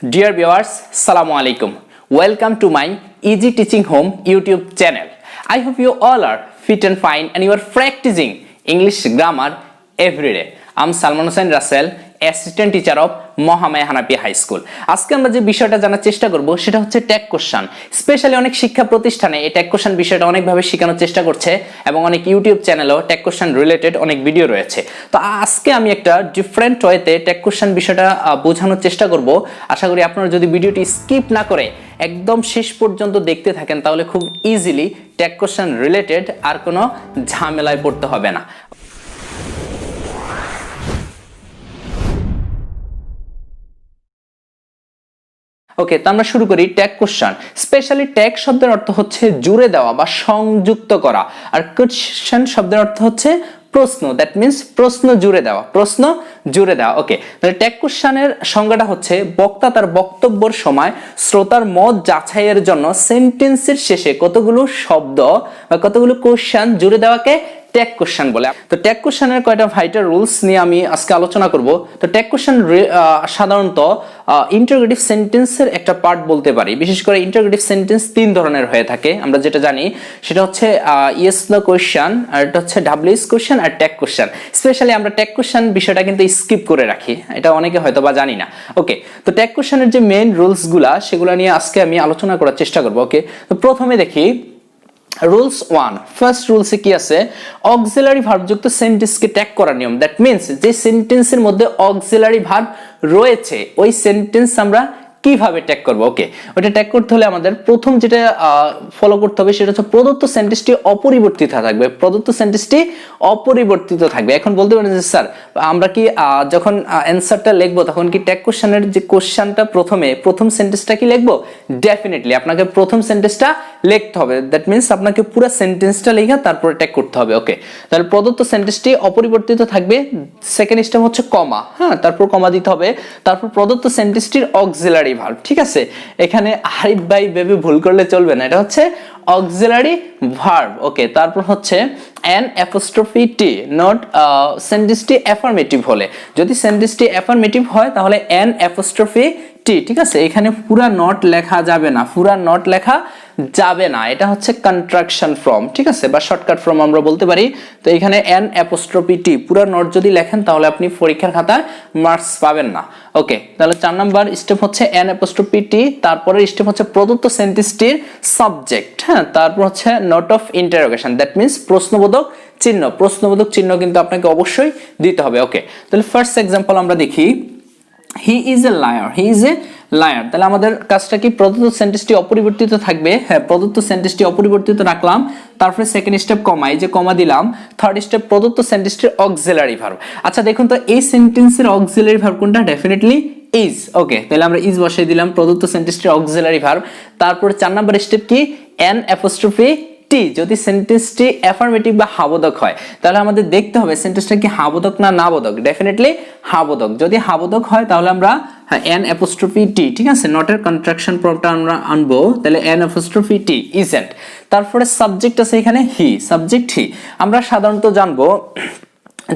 Dear viewers, Assalamu alaikum. Welcome to my Easy Teaching Home YouTube channel. I hope you all are fit and fine and you are practicing English grammar every day. I'm Salman Hussain Russell, Assistant Teacher of Mahamaya Hanafi high school. আজকে আমরা যে বিষয়টা জানার চেষ্টা করব সেটা হচ্ছে tag question. Specially অনেক শিক্ষা প্রতিষ্ঠানে এই ট্যাগ কোশ্চেন বিষয়টা অনেকভাবে শেখানোর চেষ্টা করছে এবং অনেক ইউটিউব চ্যানেলেও ট্যাগ কোশ্চেন রিলেটেড অনেক ভিডিও রয়েছে। তো আজকে আমি একটা ডিফারেন্ট ওয়েতে ট্যাগ কোশ্চেন বিষয়টা বোঝানোর চেষ্টা করব। আশা করি আপনারা যদি ভিডিওটি স্কিপ না করে একদম শেষ পর্যন্ত দেখতে থাকেন তাহলে খুব ইজিলি ট্যাগ কোশ্চেন রিলেটেড আর কোনো ঝামেলায় পড়তে হবে না। ওকে, তো আমরা শুরু করি ট্যাগ কোশ্চেন। স্পেশালি ট্যাগ শব্দের অর্থ হচ্ছে জুড়ে দেওয়া বা সংযুক্ত করা, আর কোশ্চেন শব্দের অর্থ হচ্ছে প্রশ্ন। দ্যাট মিন্স প্রশ্ন জুড়ে দেওয়া, প্রশ্ন জুড়ে দেওয়া। ওকে, তাহলে ট্যাগ কোশ্চেনের সংজ্ঞাটা হচ্ছে বক্তা তার বক্তব্যের সময় শ্রোতার মত যাচাইয়ের জন্য সেন্টেন্সের শেষে কতগুলো শব্দ বা কতগুলো কোশ্চেন জুড়ে দেওয়াকে ট্যাগ কোশ্চেন বলে। তো ট্যাগ কোশ্চেনের কয়টা ভাইটাল রুলস নিয়ে আমি আজকে আলোচনা করব। তো ট্যাগ কোশ্চেন সাধারণত ইন্টারোগেটিভ সেন্টেন্সের একটা পার্ট বলতে পারি। বিশেষ করে ইন্টারোগেটিভ সেন্টেন্স তিন ধরনের হয়ে থাকে, আমরা যেটা জানি সেটা হচ্ছে ইয়েস নো কোশ্চেন, আর এটা হচ্ছে ডাব্লিউএস কোশ্চেন আর ট্যাগ কোশ্চেন। স্পেশালি আমরা ট্যাগ কোশ্চেন বিষয়টা কিন্তু স্কিপ করে রাখি, এটা অনেকে হয়তো বা জানি না। ওকে, তো ট্যাগ কোশ্চেনের যে মেইন রুলসগুলা সেগুলো নিয়ে আজকে আমি আলোচনা করার চেষ্টা করব। ওকে, তো প্রথমে দেখি রুলস 1। ফার্স্ট রুলসে কি আছে? অক্সিলারি ভার্ব যুক্ত সেন্টেন্সকে ট্যাগ করার নিয়ম। দ্যাট মিন্স যে সেন্টেন্সের মধ্যে অক্সিলারি ভার্ব রয়েছে ওই সেন্টেন্স আমরা কিভাবে ট্যাগ করব। ওকে, ওটা ট্যাগ করতে হলে আমাদের প্রথম যেটা ফলো করতে হবে সেটা হচ্ছে প্রদত্ত সেন্টেন্সটি অপরিবর্তিত থাকবে। প্রদত্ত সেন্টেন্সটি অপরিবর্তিত থাকবে। এখন বলতে পারেন যে স্যার আমরা কি যখন অ্যানসারটা লিখবো তখন কি ট্যাগ কোশ্চেনের যে কোশ্চেনটা প্রথম সেন্টেন্সটা কি লিখবো? ডেফিনেটলি আপনাকে প্রথম সেন্টেন্সটা লিখতে হবে। দ্যাট মিন্স আপনাকে পুরো সেন্টেন্সটা লেখা তারপরে ট্যাগ করতে হবে। ওকে, তাহলে প্রদত্ত সেন্টেন্সটি অপরিবর্তিত থাকবে। সেকেন্ড স্টেপ হচ্ছে কমা, হ্যাঁ, তারপর কমা দিতে হবে। তারপর প্রদত্ত সেন্টেন্সটির অক্সিলারি ভার্ব, ঠিক আছে? এখানে আরিফ ভাই বেবি ভুল করলে চলবে না, এটা হচ্ছে অক্সিলারি ভার্ব। ওকে, তারপর হচ্ছে an apostrophe t, নট সেন্টেন্সটি অ্যাফার্মেটিভ হলে। যদি সেন্টেন্সটি অ্যাফার্মেটিভ হয় তাহলে an apostrophe t, ঠিক আছে? এখানে পুরা নট লেখা যাবে না, পুরা নট লেখা যাবে না, এটা হচ্ছে কন্ট্রাকশন ফ্রম, ঠিক আছে, বা শর্টকাট ফ্রম আমরা বলতে পারি। তো এখানে an apostrophe t পুরা নট যদি লেখেন তাহলে আপনি পরীক্ষার খাতায় মার্কস পাবেন না। ওকে, তাহলে 4 নাম্বার স্টেপ হচ্ছে an apostrophe t, তারপরে স্টেপ হচ্ছে প্রদত্ত সেন্টেন্সটির সাবজেক্ট, হ্যাঁ, তারপর হচ্ছে note of interrogation. That means প্রশ্নবোধক চিহ্ন। প্রশ্নবোধক চিহ্ন কিন্তু আপনাকে অবশ্যই দিতে হবে। ওকে, তাহলে ফার্স্ট এক্সাম্পল আমরা দেখি, he is a liar, he is a liar. তাহলে আমাদের কাজটা কি? প্রদত্ত সেন্টেন্সটি অপরিবর্তিত থাকবে, হ্যাঁ, প্রদত্ত সেন্টেন্সটি অপরিবর্তিত রাখলাম। তারপরে সেকেন্ড স্টেপ কমা, এই যে কমা দিলাম। থার্ড স্টেপ প্রদত্ত সেন্টেন্সটির অক্সিলারি ভার্ব। আচ্ছা দেখুন তো এই সেন্টেন্সের অক্সিলারি ভার্ব কোনটা? Definitely is. ওকে, তাহলে আমরা ইজ বসাই দিলাম প্রদত্ত সেন্টেন্সটির অক্সিলারি ভার্ব। তারপরে 4 নাম্বার স্টেপ কি? an apostrophe t, যদি সেন্টেন্সটি অ্যাফার্মেটিভ বা হাবোধক হয় তাহলে আমাদের দেখতে হবে সেন্টেন্সটা কি হাবোধক না নাবোধক। ডেফিনেটলি হাবোধক। যদি হাবোধক হয় তাহলে আমরা an apostrophe t, ঠিক আছে, নটের কন্ট্রাকশন ফর্মটা আমরা আনবো। তাহলে an apostrophe t isn't। তারপরে সাবজেক্ট আছে এখানে হি, সাবজেক্ট হি। আমরা সাধারণত জানবো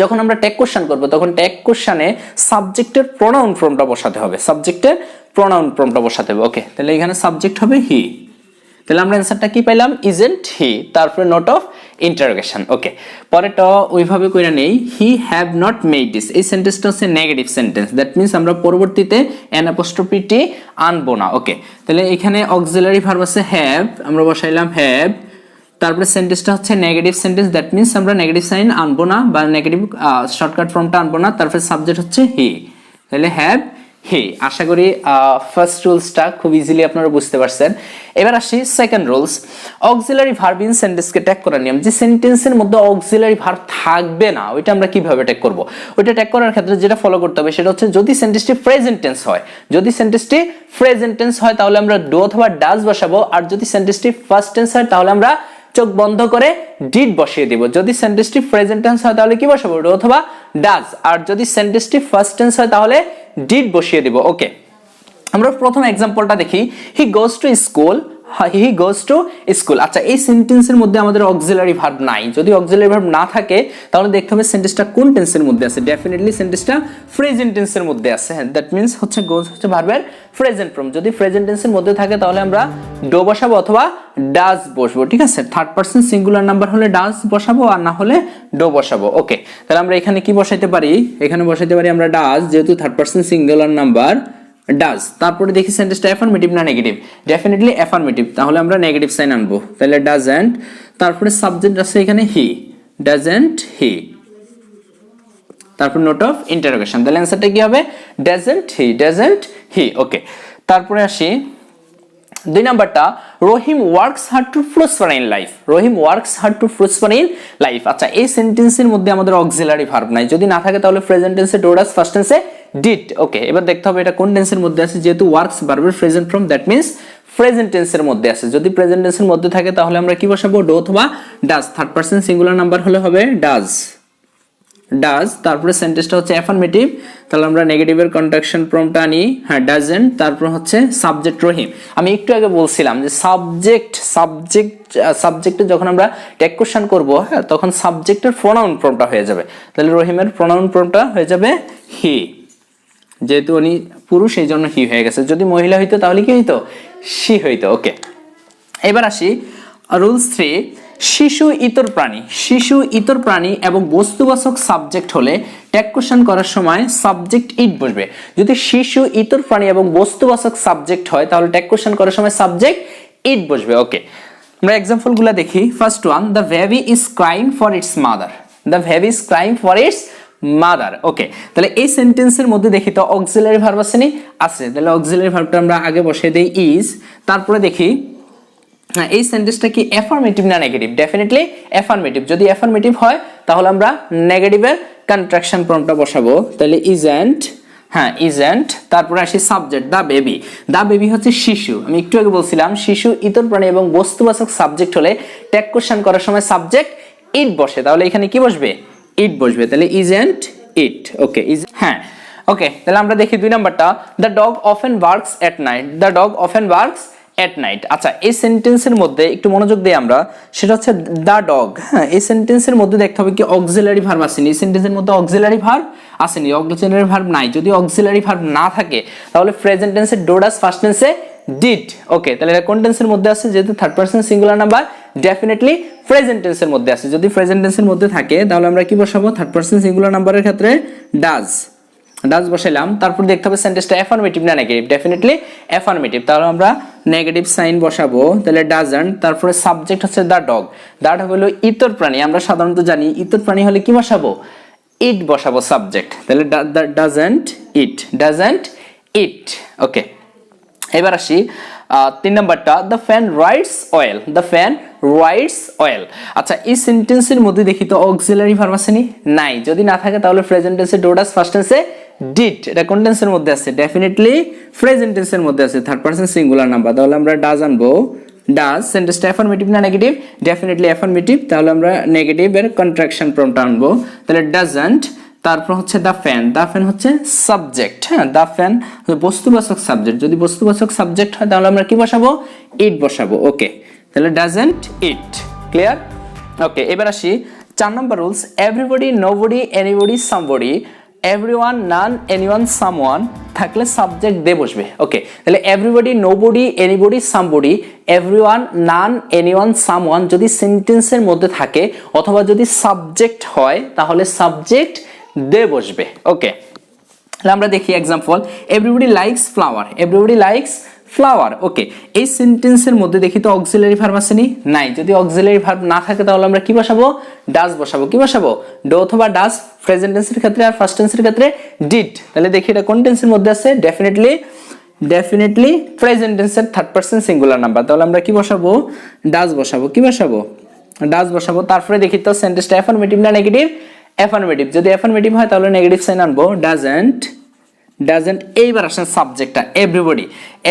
যখন আমরা ট্যাগ কোশ্চেন করব তখন ট্যাগ কোশ্চেনে সাবজেক্টের প্রোনাউন ফর্মটা বসাতে হবে, সাবজেক্টের প্রোনাউন ফর্মটা বসাতে হবে। ওকে, তাহলে এখানে সাবজেক্ট হবে হি। তাহলে আমরা অ্যানসারটা কি পাইলাম? ইজন্ট হি, তারপরে নোট অফ ইন্টারোগেশন। ওকে, পরেরটা ওইভাবে কইরা নেই, he have not made this. এই সেন্টেন্সটা হচ্ছে নেগেটিভ সেন্টেন্স। দ্যাট মিন্স আমরা পরবর্তীতে an apostrophe t আনবো না। ওকে, তাহলে এখানে অক্সিলারি ভার্ব আছে হ্যাভ, আমরা বসাইলাম হ্যাভ। তারপরে সেন্টেন্সটা হচ্ছে নেগেটিভ সেন্টেন্স। দ্যাট মিন্স আমরা নেগেটিভ সাইন আনবো না বা নেগেটিভ শর্টকাট ফর্মটা আনবো না। তারপরে সাবজেক্ট হচ্ছে হি, তাহলে হ্যাভ হি। আশা করি ফার্স্ট রুলসটা খুব ইজিলি আপনারা বুঝতে পারছেন। এবার আসি second rules, auxiliary verb in সেন্টেন্সকে ট্যাগ করার নিয়ম। যে সেন্টেন্সের মধ্যে অক্সিলারি ভার্ব থাকবে না ওইটা আমরা কিভাবে ট্যাগ করব? ওইটা ট্যাগ করার ক্ষেত্রে যেটা ফলো করতে হবে সেটা হচ্ছে যদি সেন্টেন্সটি প্রেজেন্ট টেন্স হয়, যদি সেন্টেন্সটি প্রেজেন্ট টেন্স হয় তাহলে আমরা ডু অথবা ডাজ বসাবো। আর যদি সেন্টেন্সটি ফার্স্ট টেন্স হয় তাহলে আমরা চোখ বন্ধ করে ডিড বসিয়ে দিব। যদি সেন্টেন্সটি প্রেজেন্ট টেন্স হয় তাহলে কি বসাবো? ডু অথবা ডাজ। আর যদি সেন্টেন্সটি ফার্স্ট টেন্স হয় তাহলে ডিড বসিয়ে দিব। ওকে, আমরা প্রথম এক্সাম্পলটা দেখি, he goes to school he goes to school. আচ্ছা, এই সেন্টেন্সের মধ্যে আমাদের অক্সিলারি ভার্ব নাই। যদি অক্সিলারি ভার্ব না থাকে তাহলে দেখতে হবে সেন্টেন্সটা কোন টেন্সের মধ্যে আছে। ডেফিনেটলি সেন্টেন্সটা প্রেজেন্ট টেন্সের মধ্যে আছে। দ্যাট মিন্স হচ্ছে গোজ হচ্ছে ভার্বের প্রেজেন্ট ফর্ম। যদি প্রেজেন্ট টেন্সের মধ্যে থাকে তাহলে আমরা ডো বসাবো অথবা ডাজ বসবো। ঠিক আছে, থার্ড পারসন সিঙ্গুলার নাম্বার হলে ডাজ বসাবো আর না হলে ডো বসাবো। ওকে, তাহলে আমরা এখানে কি বসাইতে পারি? এখানে বসাইতে পারি আমরা ডাজ, যেহেতু third person singular number does. তারপরে দেখি সেন্টেন্সটা অ্যাফার্মেটিভ না নেগেটিভ। ডেফিনেটলি অ্যাফার্মেটিভ, তাহলে আমরা নেগেটিভ সাইন আনবো। তাহলে ডাজন্ট, তারপরে সাবজেক্ট আছে এখানে হি, ডাজন্ট হি, তারপর নোট অফ ইন্টারোগেশন। তাহলে অ্যানসারটা কি হবে? ডাজন্ট হি, ডাজন্ট হি। ওকে, তারপরে আসি 2 নাম্বারটা, Rahim works hard to prosper in life. Rahim works hard to prosper in life. আচ্ছা, এই সেন্টেন্সের মধ্যে আমাদের অক্সিলারি ভার্ব নাই। যদি না থাকে তাহলে প্রেজেন্ট টেন্সে ডো, ডাজ, ফার্স্ট টেন্সে ডিড। ওকে, এবার দেখতে হবে এটা কোন টেন্সের মধ্যে আছে। যেহেতু ওয়ার্কস ভার্বের present form, that means present টেন্সের মধ্যে আছে। যদি প্রেজেন্ট টেন্সের মধ্যে থাকে তাহলে আমরা কি বসাবো? ডো অথবা does. Third person singular number হলে হবে ডাজ, ডাজ। তারপরে সেন্টেন্সটা হচ্ছে অ্যাফার্মেটিভ, তাহলে আমরা নেগেটিভের কন্ট্রাকশন ফর্মটা আনি। হ্যাঁ, ডাজন্ট, তারপর হচ্ছে সাবজেক্ট রহিম। আমি একটু আগে বলছিলাম যে সাবজেক্টে যখন আমরা ট্যাগ কোশ্চেন করব, হ্যাঁ, তখন সাবজেক্টের প্রোনাউন ফর্মটা হয়ে যাবে। তাহলে রহিমের প্রোনাউন ফর্মটা হয়ে যাবে হি। যেহেতু উনি পুরুষ এই জন্য হি হয়ে গেছে। যদি মহিলা হইতো তাহলে কি হইতো? শি হইতো। ওকে, এবার আসি রুলস 3, শিশু ইতর প্রাণী। শিশু ইতর প্রাণী এবং বস্তুবাচক সাবজেক্ট হলে ট্যাগ কোশ্চেন করার সময় সাবজেক্ট ইট বসবে। যদি শিশু ইতর প্রাণী এবং বস্তুবাচক সাবজেক্ট হয় তাহলে ট্যাগ কোশ্চেন করার সময় সাবজেক্ট ইট বসবে। ওকে, আমরা এক্সাম্পলগুলো দেখি। First one, the baby is crying for its mother. The baby is crying for its mother. Okay, তাহলে এই সেন্টেন্সের মধ্যে দেখি তো অক্সিলারি ভার্ব আছে নি? আছে। তাহলে অক্সিলারি ভার্বটা আমরা আগে বসিয়ে দেই ইজ। তারপরে দেখি এই সেন্টেন্সটা কি অ্যাফার্মেটিভ না নেগেটিভ? Definitely affirmative. যদি অ্যাফার্মেটিভ হয় তাহলে আমরা নেগেটিভের কন্ট্রাকশন ফর্মটা বসাবো। তাহলে ইজন্ট, হ্যাঁ ইজন্ট। তারপরে আসি subject the baby. The baby হচ্ছে শিশু। আমি একটু আগে বলছিলাম শিশু ইতর প্রাণী এবং বস্তুবাচক সাবজেক্ট হলে ট্যাগ কোশ্চেন করার সময় সাবজেক্ট ইট বসে। তাহলে এখানে কি বসবে? ইট বসবে। তাহলে ইজন্ট ইট। ওকে, হ্যাঁ। ওকে, তাহলে আমরা দেখি 2 নাম্বারটা, the dog often barks at night. The dog often barks at night. আচ্ছা, এই সেন্টেন্সের মধ্যে একটু মনোযোগ দিই আমরা, সেটা হচ্ছে দা ডগ। হ্যাঁ, এই সেন্টেন্সের মধ্যে দেখতে হবে কি অক্সিলারি ভার্ব আসেনি। এই সেন্টেন্সের মধ্যে অক্সিলারি ভার্ব আসেনি, অক্সিলারি ভার্ব নাই। যদি অক্সিলারি ভার্ব না থাকে তাহলে প্রেজেন্ট টেন্সে ডো, ডাজ, ফার্স্ট টেন্সে ডিড। ওকে, তাহলে এটা কোন টেন্সের মধ্যে আছে? যেহেতু third person singular number, definitely present টেন্সের মধ্যে আছে। যদি প্রেজেন্ট টেন্সের মধ্যে থাকে তাহলে আমরা কি বসাবো? থার্ড পারসন সিঙ্গুলার নাম্বারের ক্ষেত্রে ডাজ, ডাজ বসাইলাম। তারপর দেখতে হবে সেন্টেন্সটা অ্যাফার্মেটিভ না নেগেটিভ? ডেফিনেটলি অ্যাফার্মেটিভ, তাহলে আমরা নেগেটিভ সাইন বসাবো। তাহলে ডাজন্ট, তারপরে সাবজেক্ট হচ্ছে দা ডগ। দা ডগ হলো ইতর প্রাণী। আমরা সাধারণত জানি ইতর প্রাণী হলে কি বসাবো? ইট বসাবো সাবজেক্ট। তাহলে ডাজন্ট ইট, ডাজন্ট ইট। ওকে, এবার আসি 3 নাম্বারটা, the fan rides oil. The fan rides oil. আচ্ছা, এই সেন্টেন্সের মধ্যে দেখি তো অক্সিলারি ভার্ব আছে নি? নাই। যদি না থাকে তাহলে প্রেজেন্ট টেন্সে ডো, ডাজ, ফার্স্ট টেন্সে ডিড। এটা কোন টেন্সের মধ্যে আছে? ডেফিনেটলি প্রেজেন্ট টেন্সের মধ্যে আছে, থার্ড পারসন সিঙ্গুলার নাম্বার। তাহলে আমরা ডাজ আনবো। ডাজ সেন্টেন্সটা অ্যাফার্মেটিভ না নেগেটিভ? ডেফিনেটলি অ্যাফার্মেটিভ, তাহলে আমরা নেগেটিভের কন্ট্রাকশন ফর্মটা আনবো। তাহলে ডাজন্ট, তারপর হচ্ছে দা ফ্যান। দা ফ্যান হচ্ছে সাবজেক্ট। হ্যাঁ, দা ফ্যান বস্তুবাচক সাবজেক্ট। যদি বস্তুবাচক সাবজেক্ট হয় তাহলে আমরা কি বসাবো? ইট বসাবো। ওকে, তাহলে ডাজন্ট ইট। ক্লিয়ার? ওকে, এবার আসি 4 নম্বর rules, everybody, nobody, anybody, somebody, everyone, none, anyone, someone থাকলে সাবজেক্ট দে বসবে। ওকে, তাহলে everybody, nobody, anybody, somebody, everyone, none, anyone, someone যদি সেন্টেন্সের মধ্যে থাকে অথবা যদি সাবজেক্ট হয় তাহলে সাবজেক্ট দে বসবে। ওকে, তাহলে আমরা দেখি example, everybody likes flower. Everybody likes flower. Okay, এই সেন্টেন্সের মধ্যে দেখি তো অক্সিলারি ভার্ব আছে নি? নাই। যদি অক্সিলারি ভার্ব না থাকে তাহলে আমরা কি বসাবো? ডাজ বসাবো। কি বসাবো? ডো অথবা ডাজ প্রেজেন্ট টেন্সের ক্ষেত্রে, আর ফার্স্ট টেন্সের ক্ষেত্রে ডিড। তাহলে দেখি এটা কোন টেন্সের মধ্যে আছে? ডেফিনেটলি প্রেজেন্ট টেন্সের থার্ড পারসন সিঙ্গুলার নাম্বার। তাহলে আমরা কি বসাবো? ডাজ বসাবো। কি বসাবো? ডাজ বসাবো। তারপরে দেখি তো সেন্টেন্সটা অ্যাফার্মেটিভ না নেগেটিভ? অ্যাফার্মেটিভ। যদি অ্যাফার্মেটিভ হয় তাহলে নেগেটিভ সাইন আনবো। Doesn't, doesn't. এইবার আসেন সাবজেক্টটা এভরিবডি।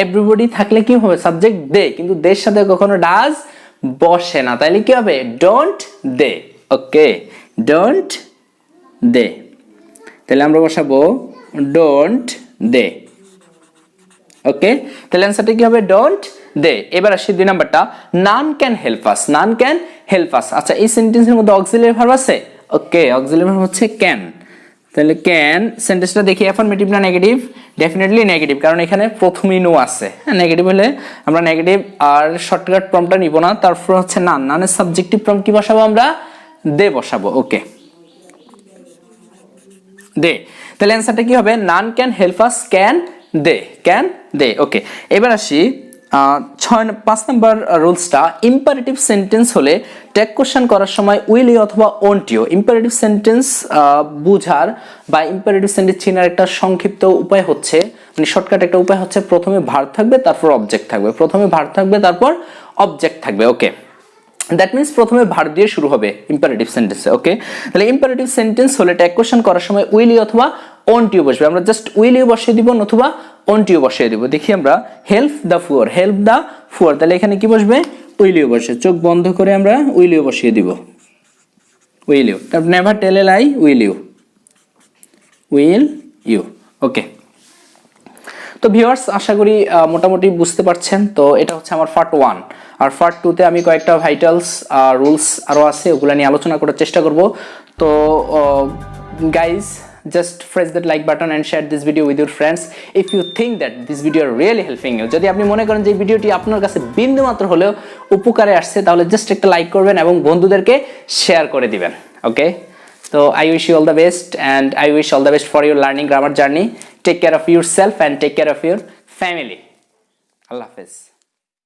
এভরিবডি থাকলে কি হবে? সাবজেক্ট দে, কিন্তু দের সাথে কখনো ডাজ বসে না। তাহলে কি হবে? Don't they. Okay, don't they. তাহলে আমরা বসাবো ডোন্ট দে। ওকে, তাহলে অ্যান্সারটা কি হবে? Don't they. এবার আসি 2 নাম্বারটা, none can help us, none can help us. আচ্ছা এই সেন্টেন্সের মধ্যে অক্সিলারি ভার্ব আছে, ওকে অক্সিলারি ভার্ব হচ্ছে ক্যান, তাহলে ক্যান সেন্টেন্সটা দেখি অ্যাফার্মেটিভ না নেগেটিভ, ডেফিনেটলি নেগেটিভ, কারণ এখানে প্রথমেই নো আছে, হ্যাঁ নেগেটিভ হলে আমরা নেগেটিভ আর শর্টকাট ফর্মটা নিব না, তারপর হচ্ছে নান, নানের সাবজেক্টিভ ফর্ম কি বসাবো আমরা, দে বসাবো, ওকে দে। তাহলে অ্যান্সারটা কি হবে, none can help us can they, can they, okay. এবার আসি 5 নাম্বার রুলসটা, ইম্পারেটিভ সেন্টেন্স হলে ট্যাগ কোশ্চেন করার সময় উইল ইউ অথবা ওন্ট ইউ। ইম্পারেটিভ সেন্টেন্স বুঝার বা ইম্পারেটিভ সেন্টেন্স চেনার একটা সংক্ষিপ্ত উপায় হচ্ছে, মানে শর্টকাট একটা উপায় হচ্ছে, প্রথমে ভার্ব থাকবে তারপর অবজেক্ট থাকবে, প্রথমে ভার্ব থাকবে তারপর অবজেক্ট থাকবে, ওকে। দ্যাট মিন্স প্রথমে ভার্ব দিয়ে শুরু হবে ইম্পারেটিভ সেন্টেন্সে, ওকে। তাহলে ইম্পারেটিভ সেন্টেন্স হলে ট্যাগ কোশ্চেন করার সময় উইল ইউ অথবা ওন্ট ইউ বসবে, আমরা জাস্ট উইল ইউ বসিয়ে দিব নতুবা ওন্ট ইউ বসিয়ে দিব। দেখি আমরা help the poor, help the poor, তাহলে এখানে কি বসবে, উইল ইউ বসে, চোখ বন্ধ করে আমরা উইল ইউ বসিয়ে দিব, উইল ইউ, তারপর never tell a lie, will you, will you, okay. তো ভিউয়ার্স আশা করি মোটামুটি বুঝতে পারছেন। তো এটা হচ্ছে আমার পার্ট 1, আর পার্ট 2 তে আমি কয়েকটা ভাইটালস রুলস আরো আছে, ওগুলো নিয়ে আলোচনা করার চেষ্টা করব। তো guys just press that like button and share this video with your friends if you think that this video are really helping you. যদি আপনি মনে করেন যে এই ভিডিওটি আপনার কাছে বিন্দুমাত্র হলেও উপকারে আসছে, তাহলে জাস্ট একটা লাইক করবেন এবং বন্ধুদেরকে শেয়ার করে দিবেন, ওকে। So I wish you all the best, and I wish all the best for your learning grammar journey. Take care of yourself and take care of your family. Allah Hafiz.